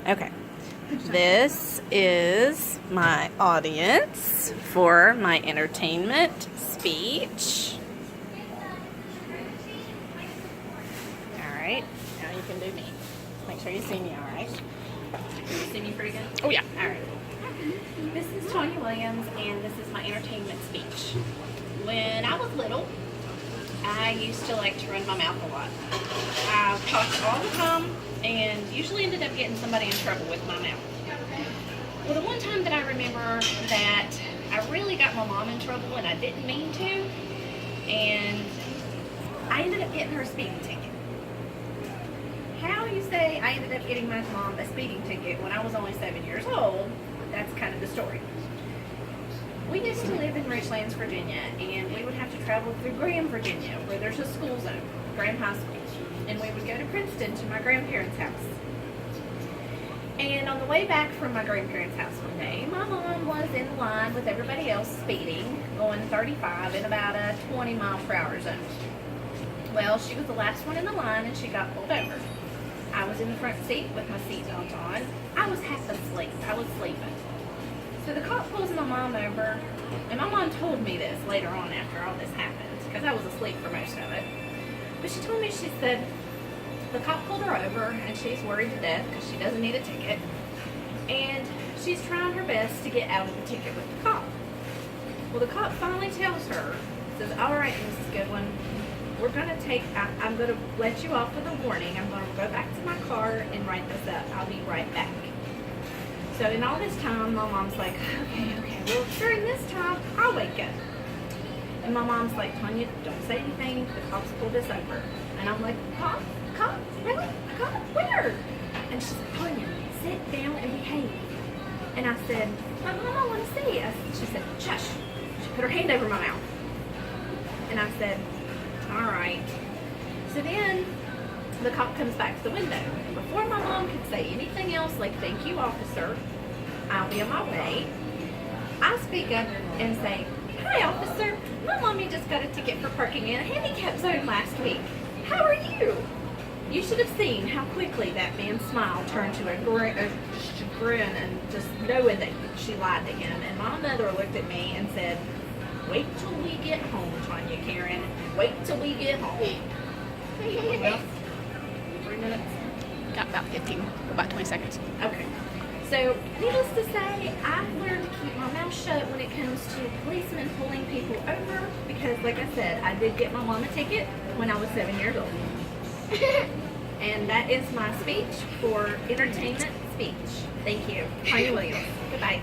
Okay. This is my audience for my entertainment speech. Alright, now you can do me. Make sure you see me alright. Can you see me pretty good? Oh yeah. Alright. This is Tonya Williams, and this is my entertainment speech. When I was little, I used to like to run my mouth a lot. I talked all the time and usually ended up getting somebody in trouble with my mouth. Well, the one time that I remember that I really got my mom in trouble and I didn't mean to, and I ended up getting her a speeding ticket. How you say I ended up getting my mom a speeding ticket when I was only 7 years old, that's kind of the story. We used to live in Richlands, Virginia, and we would have to travel through Graham, Virginia, where there's a school zone, Graham High School. And we would go to Princeton to my grandparents' house. And on the way back from my grandparents' house one day, my mom was in line with everybody else speeding, going 35 in about a 20-mile-per-hour zone. Well, she was the last one in the line, and she got pulled over. I was in the front seat with my seatbelt on. I was half asleep. I was sleeping. So the cop pulls my mom over, and my mom told me this later on after all this happened, because I was asleep for most of it. But she told me, she said, the cop pulled her over, and she's worried to death because she doesn't need a ticket. And she's trying her best to get out of the ticket with the cop. Well, the cop finally tells her, says, all right, Mrs. Goodwin, we're going to take, I'm going to let you off with a warning. I'm going to go back to my car and write this up. I'll be right back. So in all this time, my mom's like, okay, well, during this time, I'll wake up. And my mom's like, Tonya, don't say anything. The cops pulled us over. And I'm like, cop? Really? Cop? Where? And she's like, Tonya, sit down and behave. And I said, Mom, I want to see. She said, shush. She put her hand over my mouth. And I said, all right. So then the cop comes back to the window. And before my mom could say anything else like, thank you, officer, I'll be on my way, I speak up and say, hi, officer. My mommy just got a ticket for parking in a handicap zone last week. How are you? You should have seen how quickly that man's smile turned to a grin and just knowing that she lied to him. And my mother looked at me and said, wait till we get home, Tonya Karen. Wait till we get home. Well, 3 minutes? Got about 15, about 20 seconds. Okay. So, needless to say, I've learned to keep my mouth shut when it comes to policemen pulling people over because, like I said, I did get my mom a ticket when I was 7 years old. And that is my speech for entertainment speech. Thank you. Tonya Williams. Goodbye.